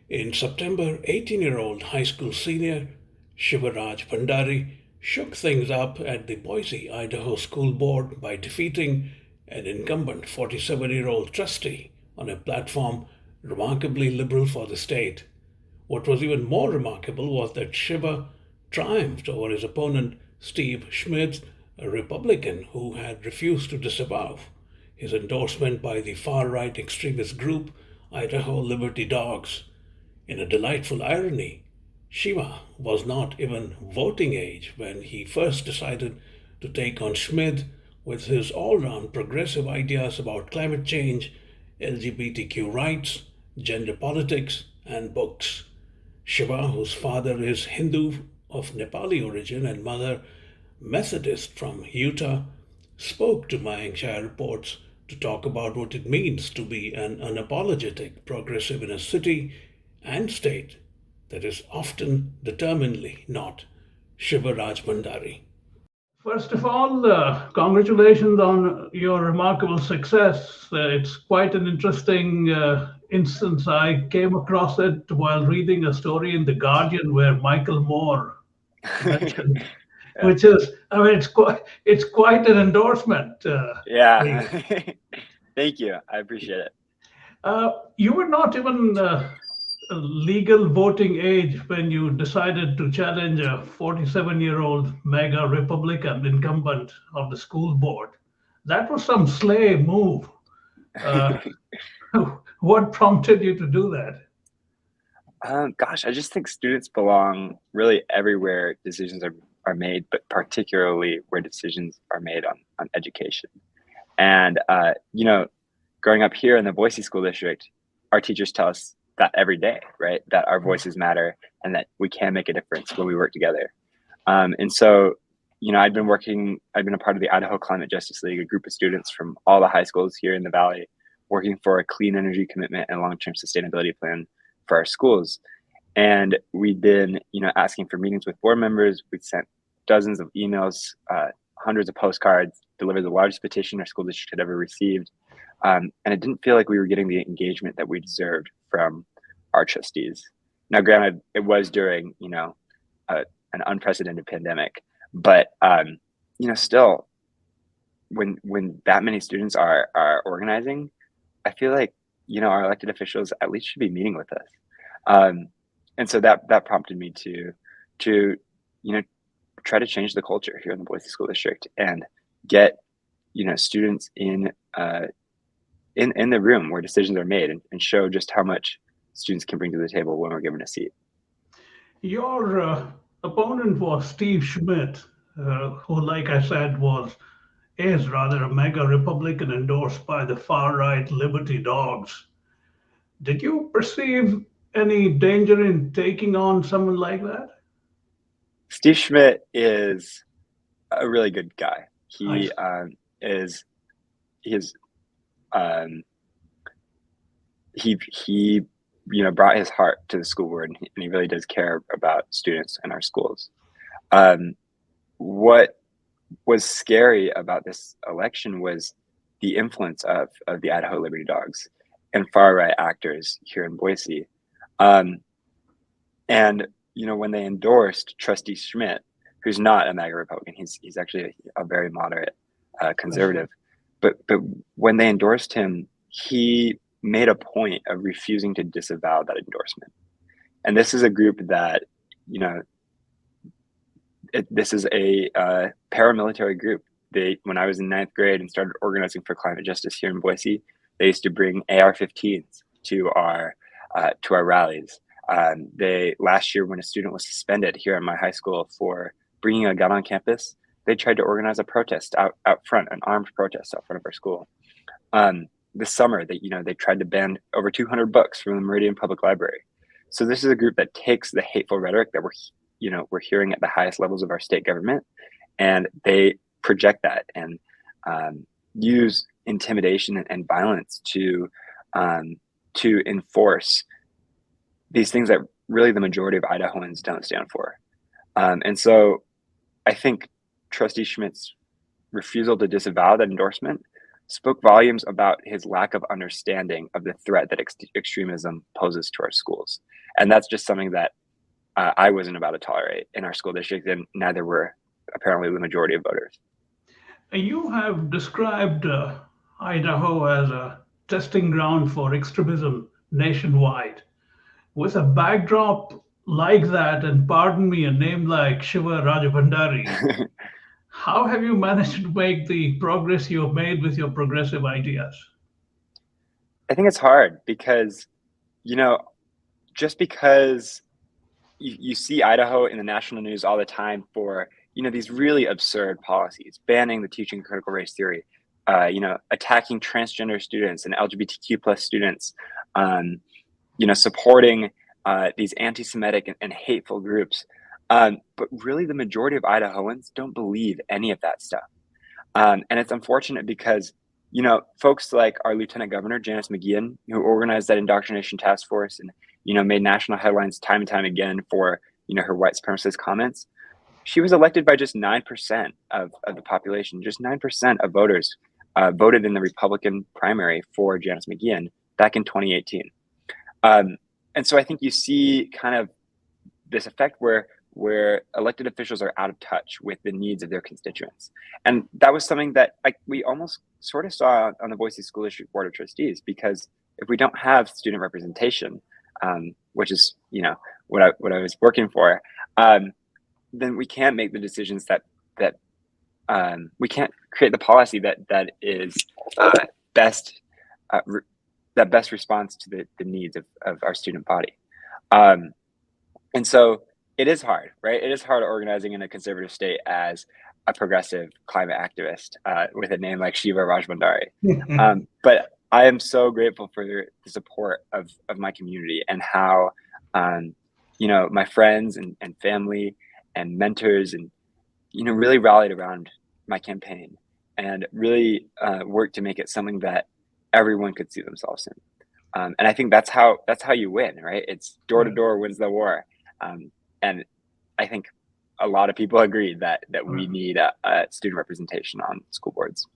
In September, 18-year-old high school senior Shiva Rajbhandari shook things up at the Boise, Idaho school board by defeating an incumbent 47-year-old trustee on a platform remarkably liberal for the state. What was even more remarkable was that Shiva triumphed over his opponent, Steve Schmidt, a Republican who had refused to disavow his endorsement by the far right extremist group Idaho Liberty Dogs. In a delightful irony, Shiva was not even voting age when he first decided to take on Schmidt with his all round progressive ideas about climate change, LGBTQ rights, gender politics, and books. Shiva, whose father is Hindu of Nepali origin and mother Methodist from Utah, spoke to Mayank Chhaya Reports to talk about what it means to be an unapologetic progressive in a city and state that is often determinedly not. Shiva Rajbhandari. First of all, congratulations on your remarkable success. It's quite an interesting instance. I came across it while reading a story in The Guardian where Michael Moore mentioned, Yeah. which is, I mean, it's quite an endorsement. Yeah. Thank you. I appreciate it. You were not even legal voting age when you decided to challenge a 47-year-old MAGA Republican incumbent of the school board. That was some slay move. Uh, what prompted you to do that? Gosh, I just think students belong really everywhere decisions are made, but particularly where decisions are made on education. And, growing up here in the Boise School District, our teachers tell us that every day, right? That our voices matter and that we can make a difference when we work together. And so, I've been a part of the Idaho Climate Justice League, a group of students from all the high schools here in the Valley, working for a clean energy commitment and long-term sustainability plan for our schools. And we've been, asking for meetings with board members. We've sent dozens of emails, hundreds of postcards, delivered the largest petition our school district had ever received. And it didn't feel like we were getting the engagement that we deserved from our trustees. Now, granted, it was during, an unprecedented pandemic, but, still, when that many students are organizing, I feel like, our elected officials at least should be meeting with us. And so that prompted me to try to change the culture here in the Boise School District and get students in the room where decisions are made and show just how much students can bring to the table when we're given a seat. Your opponent was Steve Schmidt, who, like I said, is rather a mega Republican endorsed by the far right Liberty Dogs. Did you perceive any danger in taking on someone like that? Steve Schmidt is a really good guy. I He is he is um, he brought his heart to the school board, and he really does care about students in our schools. Um, what was scary about this election was the influence of the Idaho Liberty Dogs and far right actors here in Boise. Um, and when they endorsed Trustee Schmidt, who's not a MAGA Republican, he's actually a very moderate conservative. But when they endorsed him, he made a point of refusing to disavow that endorsement. And this is a group that, this is a paramilitary group. When I was in ninth grade and started organizing for climate justice here in Boise, they used to bring AR-15s to our rallies. Last year, when a student was suspended here at my high school for bringing a gun on campus, they tried to organize a protest out front, an armed protest out front of our school. This summer, they tried to ban over 200 books from the Meridian Public Library. So this is a group that takes the hateful rhetoric that we're hearing at the highest levels of our state government, and they project that and use intimidation and violence to enforce these things that really the majority of Idahoans don't stand for. And so I think Trustee Schmidt's refusal to disavow that endorsement spoke volumes about his lack of understanding of the threat that extremism poses to our schools. And that's just something that I wasn't about to tolerate in our school district, and neither were apparently the majority of voters. You have described Idaho as a testing ground for extremism nationwide. With a backdrop like that, and pardon me, a name like Shiva Rajbhandari, how have you managed to make the progress you have made with your progressive ideas? I think it's hard because, you know, just because you see Idaho in the national news all the time for, these really absurd policies, banning the teaching of critical race theory, attacking transgender students and LGBTQ plus students, supporting these anti-Semitic and hateful groups. But really the majority of Idahoans don't believe any of that stuff. And it's unfortunate because, folks like our Lieutenant Governor, Janice McGeehan, who organized that indoctrination task force and, made national headlines time and time again for, her white supremacist comments. She was elected by just 9% of the population. Just 9% of voters voted in the Republican primary for Janice McGeehan back in 2018. And so I think you see kind of this effect where elected officials are out of touch with the needs of their constituents. And that was something that we almost sort of saw on the Boise School District Board of Trustees, because if we don't have student representation, which is, what I was working for, then we can't make the decisions that we can't create the policy that is best that best responds to the needs of our student body. And so it is hard, right? It is hard organizing in a conservative state as a progressive climate activist with a name like Shiva Rajbhandari. But I am so grateful for the support of my community and how, my friends and family and mentors and, really rallied around my campaign and really worked to make it something that everyone could see themselves in. And I think that's how you win, right? It's door to door wins the war. And I think a lot of people agree that we need a student representation on school boards.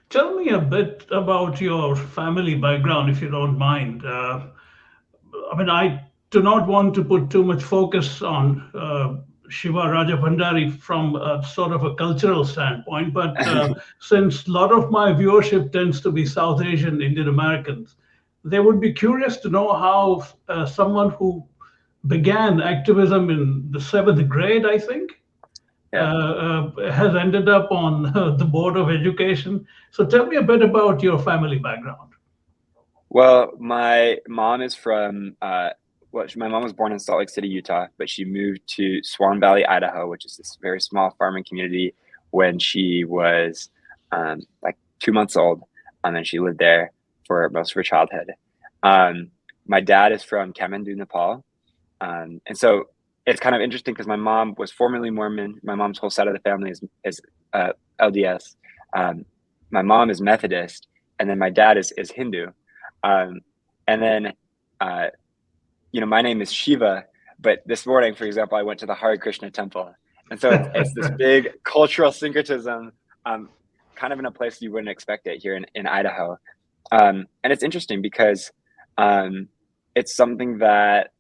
Tell me a bit about your family background, if you don't mind. I do not want to put too much focus on Shiva Rajabhandari from a sort of a cultural standpoint, but since a lot of my viewership tends to be South Asian Indian Americans, they would be curious to know how someone who began activism in the seventh grade, I think, has ended up on the Board of Education. So tell me a bit about your family background. Well, my mom is from, my mom was born in Salt Lake City, Utah, but she moved to Swan Valley, Idaho, which is this very small farming community, when she was 2 months old. And then she lived there for most of her childhood. My dad is from Kathmandu, Nepal. And so it's kind of interesting because my mom was formerly Mormon. My mom's whole side of the family is LDS. My mom is Methodist, and then my dad is Hindu. And then, my name is Shiva, but this morning, for example, I went to the Hare Krishna temple. And so it's this big cultural syncretism, kind of in a place you wouldn't expect it here in Idaho. And it's interesting because it's something that,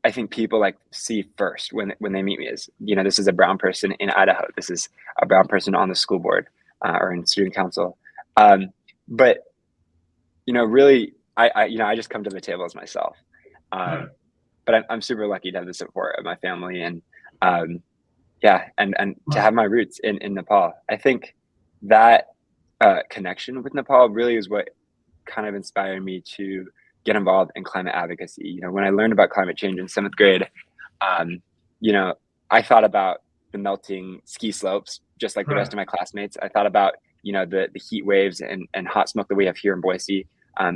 I think people see first when they meet me is, this is a brown person in Idaho. This is a brown person on the school board or in student council. But, really, I just come to the table as myself. But I'm super lucky to have the support of my family and, and to have my roots in Nepal. I think that connection with Nepal really is what kind of inspired me to get involved in climate advocacy. When I learned about climate change in seventh grade, I thought about the melting ski slopes, just like the rest of my classmates. I thought about, the heat waves and hot smoke that we have here in Boise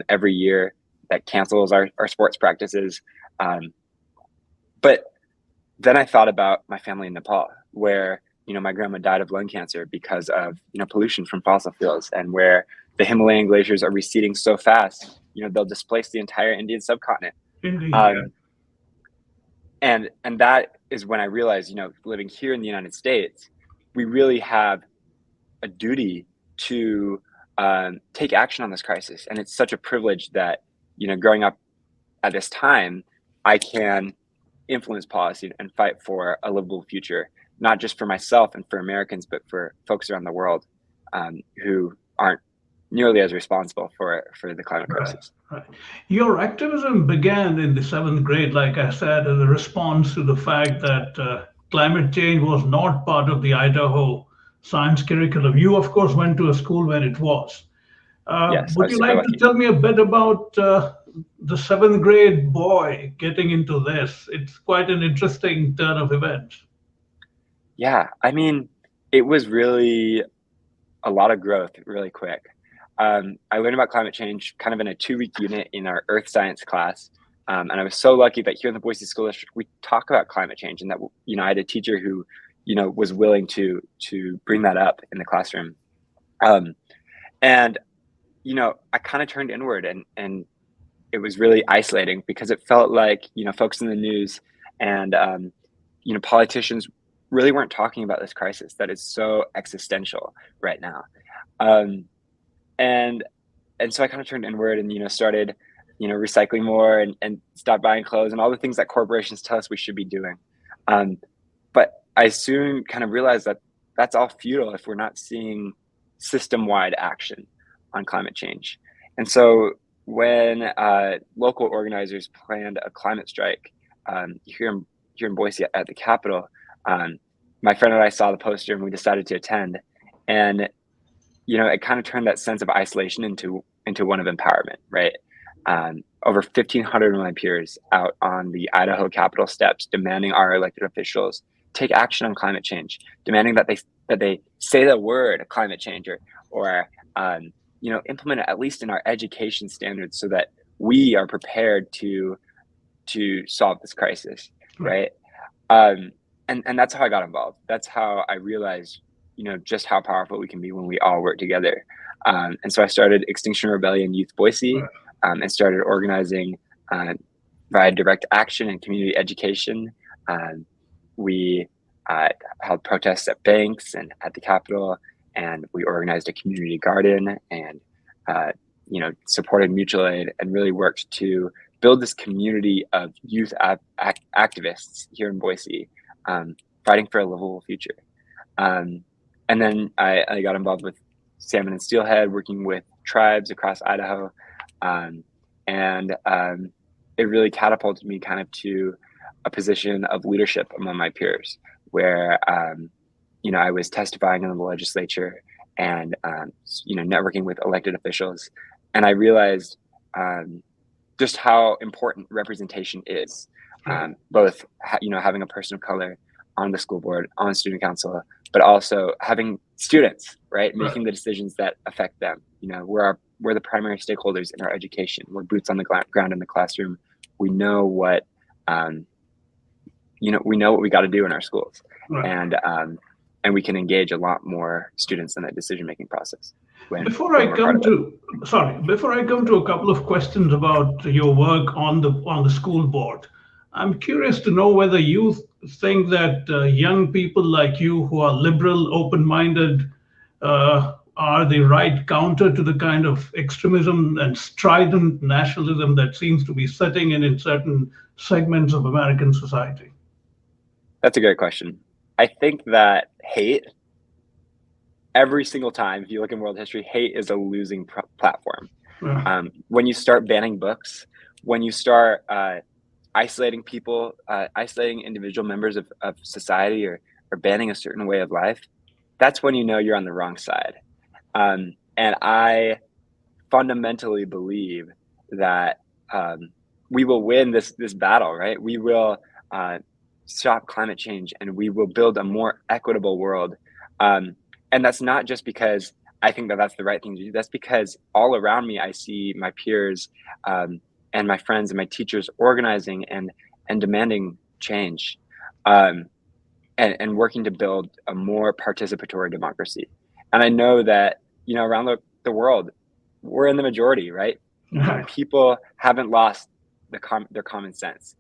every year that cancels our sports practices. But then I thought about my family in Nepal, where, my grandma died of lung cancer because of, pollution from fossil fuels, and where the Himalayan glaciers are receding so fast, they'll displace the entire Indian subcontinent. And that is when I realized, living here in the United States, we really have a duty to take action on this crisis. And it's such a privilege that, growing up at this time, I can influence policy and fight for a livable future, not just for myself and for Americans, but for folks around the world who aren't nearly as responsible for the climate crisis. Right. Your activism began in the seventh grade, like I said, as a response to the fact that climate change was not part of the Idaho science curriculum. You, of course, went to a school where it was. Yes, I Would was you super like to lucky. tell me a bit about the seventh grade boy getting into this? It's quite an interesting turn of events. Yeah, I mean, it was really a lot of growth really quick. I learned about climate change kind of in a 2-week unit in our earth science class. And I was so lucky that here in the Boise School District, we talk about climate change, and that, I had a teacher who, was willing to bring that up in the classroom. And, I kind of turned inward, and it was really isolating because it felt like, folks in the news and, politicians really weren't talking about this crisis that is so existential right now. Um, and so I kind of turned inward and, started, recycling more and stopped buying clothes and all the things that corporations tell us we should be doing. But I soon kind of realized that that's all futile if we're not seeing system-wide action on climate change. And so when local organizers planned a climate strike here in Boise at the Capitol, my friend and I saw the poster and we decided to attend. And it kind of turned that sense of isolation into one of empowerment, right? Over 1,500 of my peers out on the Idaho Capitol steps, demanding our elected officials take action on climate change, demanding that they say the word climate change or implement it at least in our education standards so that we are prepared to solve this crisis, right? And that's how I got involved. That's how I realized, just how powerful we can be when we all work together. And so I started Extinction Rebellion Youth Boise and started organizing via direct action and community education. We held protests at banks and at the Capitol, and we organized a community garden and, supported mutual aid and really worked to build this community of youth activists here in Boise, fighting for a livable future. And then I got involved with Salmon and Steelhead, working with tribes across Idaho. And it really catapulted me kind of to a position of leadership among my peers, where, I was testifying in the legislature and, networking with elected officials. And I realized just how important representation is, both, having a person of color on the school board, on student council, but also having students, right, making the decisions that affect them. We're the primary stakeholders in our education. We're boots on the ground in the classroom. We know what, we know what we got to do in our schools, and we can engage a lot more students in that decision-making process. Before I come to a couple of questions about your work on the school board, I'm curious to know whether you think that young people like you who are liberal, open-minded, are the right counter to the kind of extremism and strident nationalism that seems to be setting in certain segments of American society. That's a great question. I think that hate, every single time, if you look in world history, hate is a losing platform. When you start banning books, when you start isolating people, isolating individual members of society, or banning a certain way of life, that's when you know you're on the wrong side. And I fundamentally believe that we will win this battle, right? We will stop climate change, and we will build a more equitable world. And that's not just because I think that that's the right thing to do. That's because all around me, I see my peers and my friends and my teachers organizing and demanding change, and working to build a more participatory democracy. And I know that, around the world, we're in the majority, right? People haven't lost their common sense,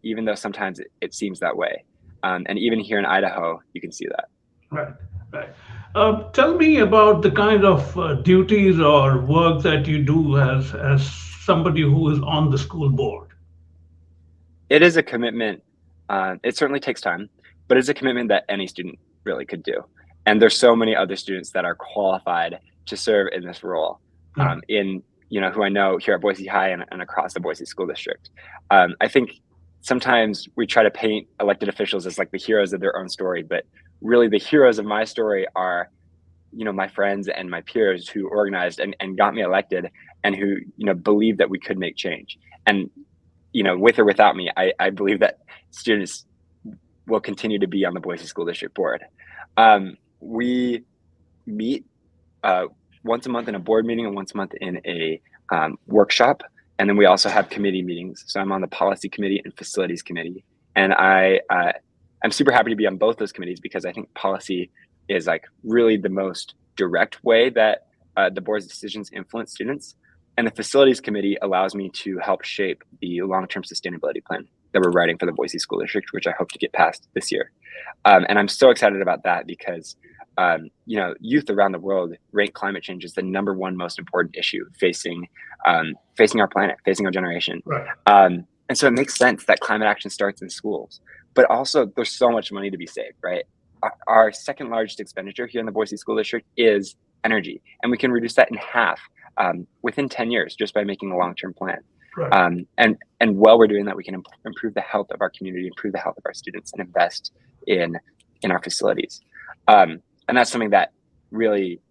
even though sometimes it seems that way. And even here in Idaho, you can see that. Right. Tell me about the kind of duties or work that you do as somebody who is on the school board. It is a commitment. It certainly takes time, but it's a commitment that any student really could do. And there's so many other students that are qualified to serve in this role, Right. in who I know here at Boise High and across the Boise School District. I think sometimes we try to paint elected officials as like the heroes of their own story, but really the heroes of my story are my friends and my peers who organized and got me elected, and who believed that we could make change. And with or without me, I believe that students will continue to be on the Boise School District Board. We meet once a month in a board meeting and once a month in a workshop. And then we also have committee meetings. So I'm on the policy committee and facilities committee. And I'm super happy to be on both those committees, because I think policy is like really the most direct way that the board's decisions influence students. And the facilities committee allows me to help shape the long-term sustainability plan that we're writing for the Boise School District, which I hope to get passed this year. And I'm so excited about that because, youth around the world rank climate change as the #1 most important issue facing our planet, facing our generation. Right. And so it makes sense that climate action starts in schools, but also there's so much money to be saved, right? Our second largest expenditure here in the Boise School District is energy, and we can reduce that in half within 10 years just by making a long-term plan. Right. And while we're doing that, we can improve the health of our community, improve the health of our students, and invest in our facilities. And that's something that really,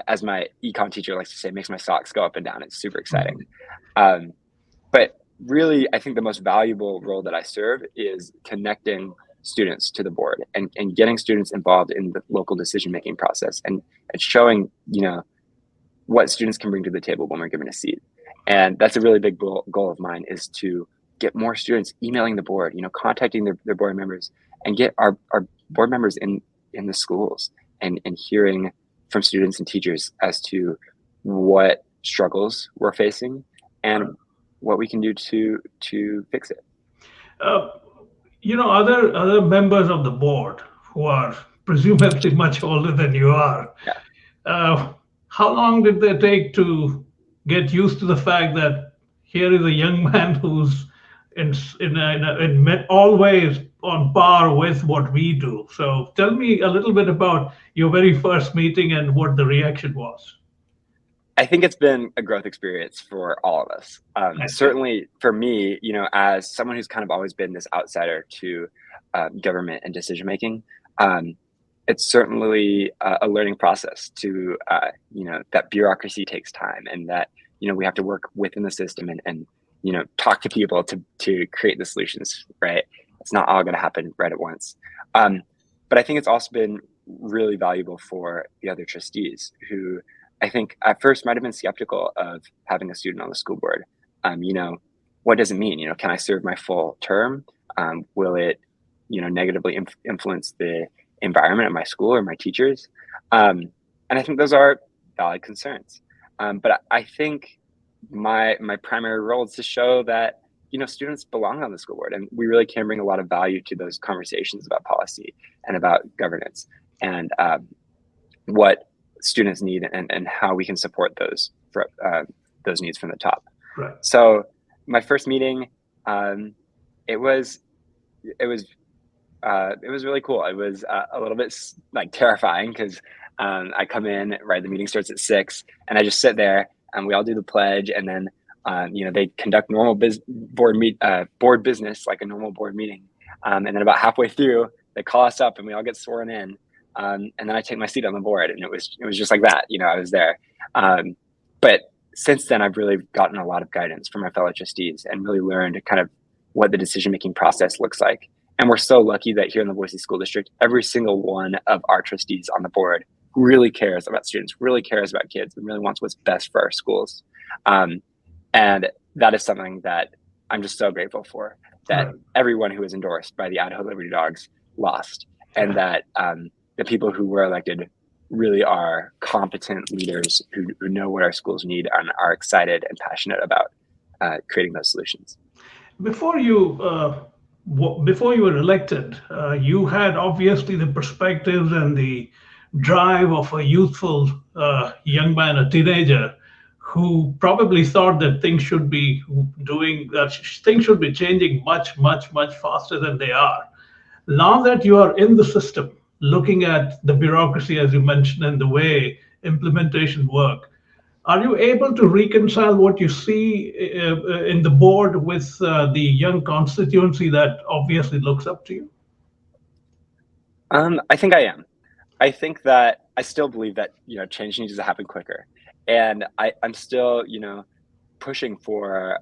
as my econ teacher likes to say, makes my socks go up and down. It's super exciting. But really, I think the most valuable role that I serve is connecting students to the board and getting students involved in the local decision-making process, and showing, what students can bring to the table when we're given a seat. And that's a really big goal of mine, is to get more students emailing the board, contacting their board members, and get our board members in the schools and hearing from students and teachers as to what struggles we're facing and what we can do to fix it. Other members of the board who are presumably much older than you are. Yeah. How long did they take to get used to the fact that here is a young man who's in all ways on par with what we do? So tell me a little bit about your very first meeting and what the reaction was. I think it's been a growth experience for all of us. Certainly for me, as someone who's kind of always been this outsider to government and decision making, it's certainly a learning process to, that bureaucracy takes time, and that, we have to work within the system and talk to people to create the solutions, right? It's not all going to happen right at once. But I think it's also been really valuable for the other trustees, who I think at first might have been skeptical of having a student on the school board. What does it mean? Can I serve my full term? Will it, negatively influence the environment at my school or my teachers? And I think those are valid concerns. But I think my primary role is to show that, students belong on the school board, and we really can bring a lot of value to those conversations about policy and about governance, and what students need, and how we can support those needs from the top. Right. So my first meeting, it was really cool. It was a little bit like terrifying, because I come in, right, the meeting starts at 6, and I just sit there, and we all do the pledge, and then they conduct normal board business like a normal board meeting, and then about halfway through, they call us up, and we all get sworn in. And then I take my seat on the board, and it was just like that. I was there. But since then, I've really gotten a lot of guidance from my fellow trustees, and really learned kind of what the decision-making process looks like. And we're so lucky that here in the Boise School District, every single one of our trustees on the board really cares about students, really cares about kids, and really wants what's best for our schools. And that is something that I'm just so grateful for, that everyone who was endorsed by the Idaho Liberty Dogs lost, and that the people who were elected really are competent leaders who know what our schools need and are excited and passionate about creating those solutions. Before you were elected, you had obviously the perspectives and the drive of a youthful young man, a teenager, who probably thought that things should be changing much, much, much faster than they are. Now that you are in the system, looking at the bureaucracy, as you mentioned, and the way implementation work, are you able to reconcile what you see in the board with the young constituency that obviously looks up to you? I think I am. I think that I still believe that, change needs to happen quicker. And I'm still, pushing for,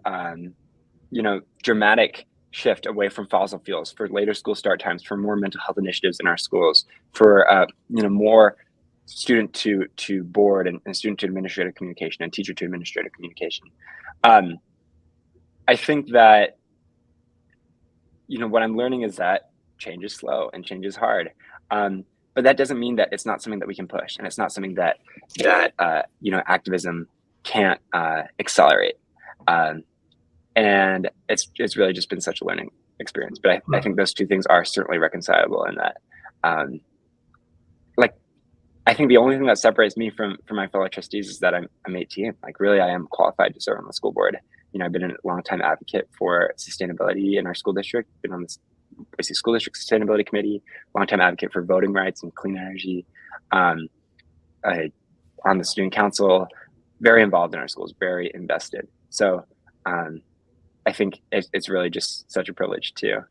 dramatic shift away from fossil fuels, for later school start times, for more mental health initiatives in our schools, for, more student to board and student to administrative communication and teacher to administrative communication. Um, I think that, what I'm learning is that change is slow and change is hard. But that doesn't mean that it's not something that we can push, and it's not something that activism can't accelerate. Um, and it's really just been such a learning experience. But I think those two things are certainly reconcilable, in that, like, I think the only thing that separates me from my fellow trustees is that I'm 18. Like, really, I am qualified to serve on the school board. I've been a longtime advocate for sustainability in our school district. Been on the Boise School District Sustainability Committee, longtime advocate for voting rights and clean energy. On the student council, very involved in our schools, very invested. So I think it's really just such a privilege to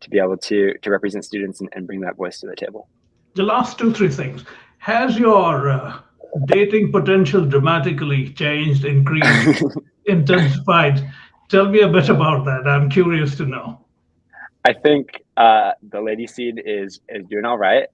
be able to represent students and bring that voice to the table. The last two, three things. Has your dating potential dramatically changed, increased, intensified? Tell me a bit about that. I'm curious to know. I think the lady seed is doing all right.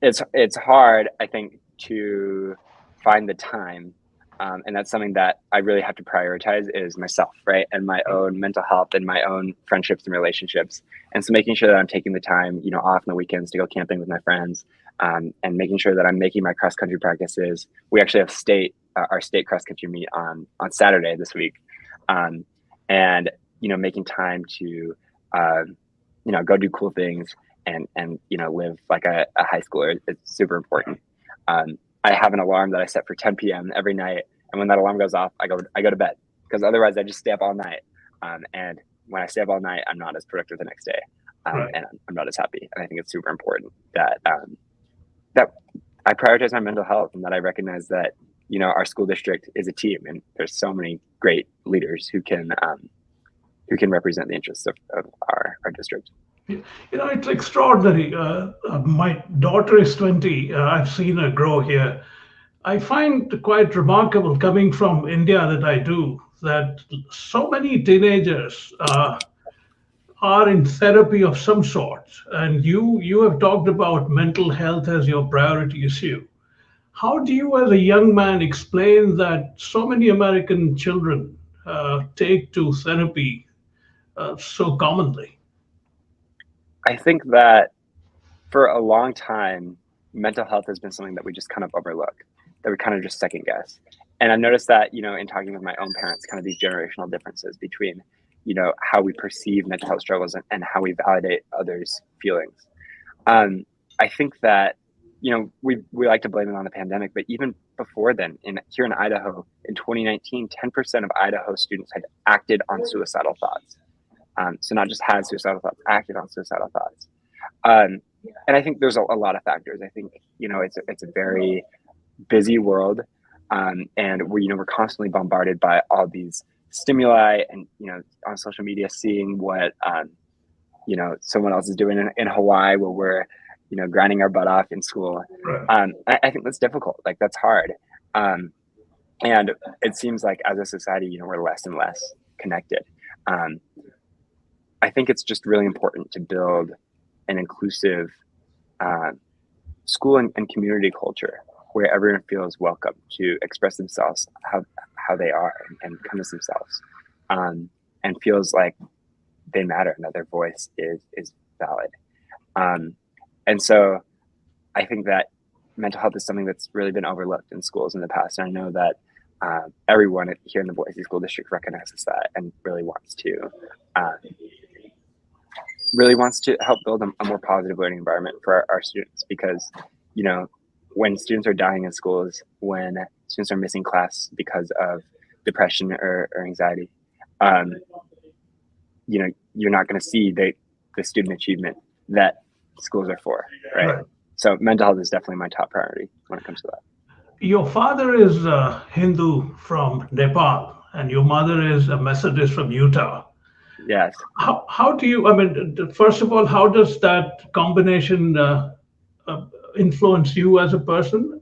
It's hard, I think, to find the time, and that's something that I really have to prioritize, is myself, right, and my own mental health and my own friendships and relationships. And so making sure that I'm taking the time, off on the weekends to go camping with my friends, and making sure that I'm making my cross country practices. We actually have our state cross country meet on Saturday this week, and making time to go do cool things and live like a high schooler. It's super important. I have an alarm that I set for 10 p.m. every night, and when that alarm goes off, I go to bed, because otherwise I just stay up all night. And when I stay up all night, I'm not as productive the next day, Right. and I'm not as happy. And I think it's super important that that I prioritize my mental health, and that I recognize that our school district is a team, and there's so many great leaders who can represent the interests of our district. It's extraordinary. My daughter is 20. I've seen her grow here. I find quite remarkable, coming from India, that so many teenagers are in therapy of some sort. And you have talked about mental health as your priority issue. How do you, as a young man, explain that so many American children take to therapy so commonly? I think that for a long time, mental health has been something that we just kind of overlook, that we kind of just second guess. And I've noticed that, in talking with my own parents, kind of these generational differences between, how we perceive mental health struggles and how we validate others' feelings. I think that, we like to blame it on the pandemic, but even before then, here in Idaho, in 2019, 10% of Idaho students had acted on suicidal thoughts. So not just had suicidal thoughts, acted on suicidal thoughts. And I think there's a lot of factors. I think, it's a very busy world, and we're constantly bombarded by all these stimuli, and, on social media, seeing what, someone else is doing in Hawaii, where we're, grinding our butt off in school. Right. I think that's difficult. Like, that's hard. And it seems like as a society, we're less and less connected. I think it's just really important to build an inclusive school and community culture where everyone feels welcome to express themselves how they are, and come as themselves, and feels like they matter and that their voice is valid. And so I think that mental health is something that's really been overlooked in schools in the past. And I know that everyone here in the Boise School District recognizes that, and really wants to help build a more positive learning environment for our students, because when students are dying in schools, when students are missing class because of depression or anxiety, you're not going to see the student achievement that schools are for, right? So mental health is definitely my top priority when it comes to that. Your father is a Hindu from Nepal, and your mother is a Methodist from Utah. Yes. How do you, I mean, first of all, how does that combination influence you as a person?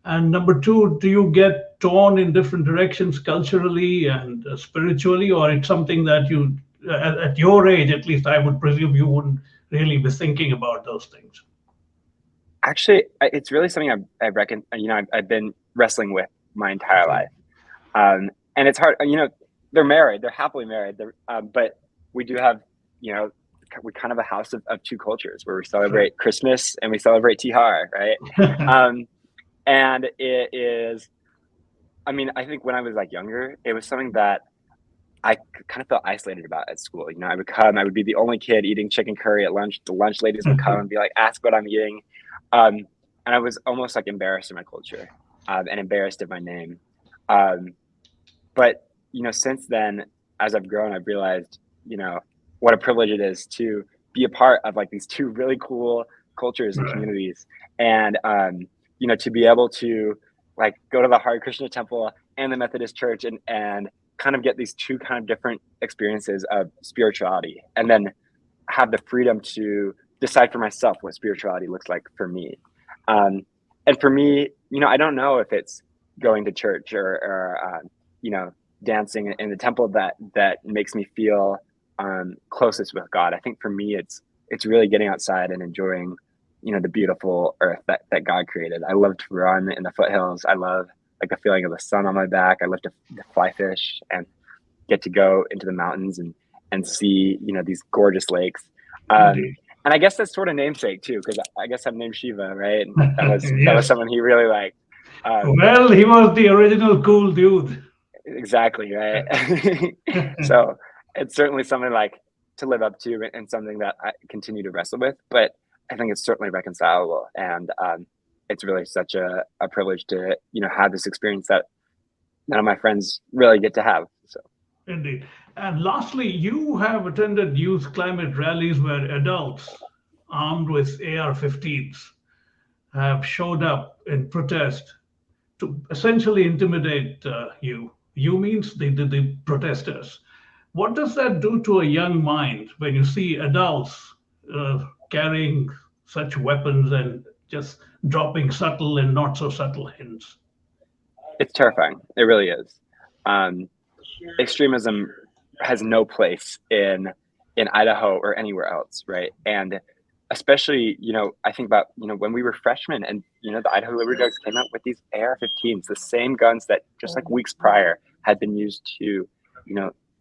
And number two, do you get torn in different directions culturally and spiritually, or it's something that you, at your age, at least, I would presume you wouldn't really be thinking about those things? Actually, it's really something I reckon, I've been wrestling with my entire life. And it's hard, they're married, they're happily married, but we do have, we're kind of a house of two cultures where we celebrate Christmas and we celebrate Tihar, right? And it is, I think when I was like younger, it was something that I kind of felt isolated about at school. I would be the only kid eating chicken curry at lunch. The lunch ladies would come and be like, ask what I'm eating. And I was almost like embarrassed of my culture, and embarrassed of my name. But, since then, as I've grown, I've realized, what a privilege it is to be a part of like these two really cool cultures and communities. And, to be able to like go to the Hare Krishna temple and the Methodist church and kind of get these two kind of different experiences of spirituality, and then have the freedom to decide for myself what spirituality looks like for me. And for me, I don't know if it's going to church or dancing in the temple that makes me feel closest with God. I think for me, it's really getting outside and enjoying, the beautiful earth that God created. I love to run in the foothills. I love like the feeling of the sun on my back. I love to fly fish and get to go into the mountains and see, these gorgeous lakes. And I guess that's sort of namesake too, because I guess I'm named Shiva, right? And that was someone he really liked. Well, he was the original cool dude. Exactly, right? So it's certainly something like to live up to and something that I continue to wrestle with, but I think it's certainly reconcilable. And it's really such a privilege to, have this experience that none of my friends really get to have. So. Indeed. And lastly, you have attended youth climate rallies where adults armed with AR-15s have showed up in protest to essentially intimidate you. You means the protesters. What does that do to a young mind when you see adults carrying such weapons and just dropping subtle and not so subtle hints? It's terrifying. It really is. Extremism has no place in Idaho or anywhere else, right? And especially, I think about, when we were freshmen and, the Idaho Liberty Dogs came out with these AR-15s, the same guns that just like weeks prior had been used to,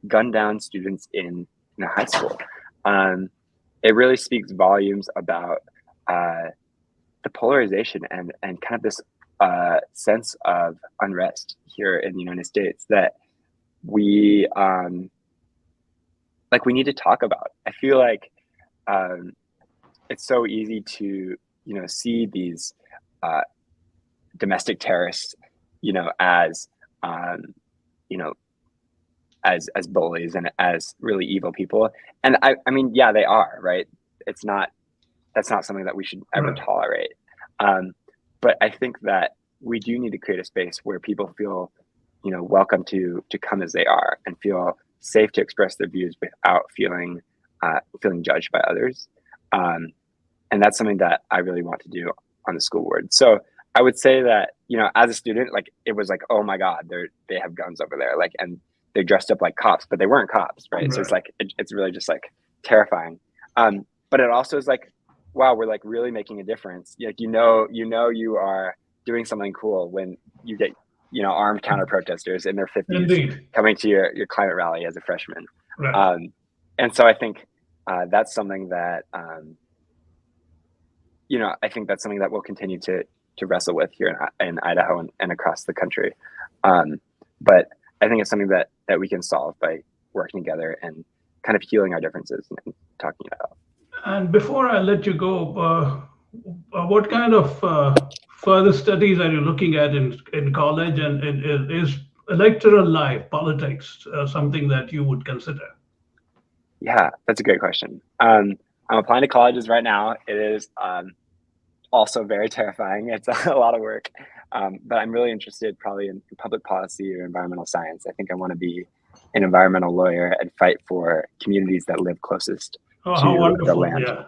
gun down students in high school. It really speaks volumes about the polarization and kind of this sense of unrest here in the United States that we need to talk about. I feel like it's so easy to see these domestic terrorists as as bullies and as really evil people, and I mean, yeah, they are, right? That's not something that we should ever tolerate, but I think that we do need to create a space where people feel welcome to come as they are and feel safe to express their views without feeling judged by others. And that's something that I really want to do on the school board. So I would say that, as a student, like it was like, oh my God, they have guns over there. Like, and they're dressed up like cops, but they weren't cops. Right. So it's like, it's really just like terrifying. But it also is like, wow, we're like really making a difference. Like, you are doing something cool when you get, armed counter protesters in their 50s Indeed. coming to your climate rally as a freshman. Right. And so I think that's something that, I think that's something that we'll continue to wrestle with here in Idaho and across the country. But I think it's something that we can solve by working together and kind of healing our differences and talking it out. And before I let you go, What kind of further studies are you looking at in college? And is electoral life, politics, something that you would consider? Yeah, that's a great question. I'm applying to colleges right now. It is also very terrifying. It's a lot of work, but I'm really interested probably in public policy or environmental science. I think I want to be an environmental lawyer and fight for communities that live closest Oh, how to the wonderful. land. Yeah.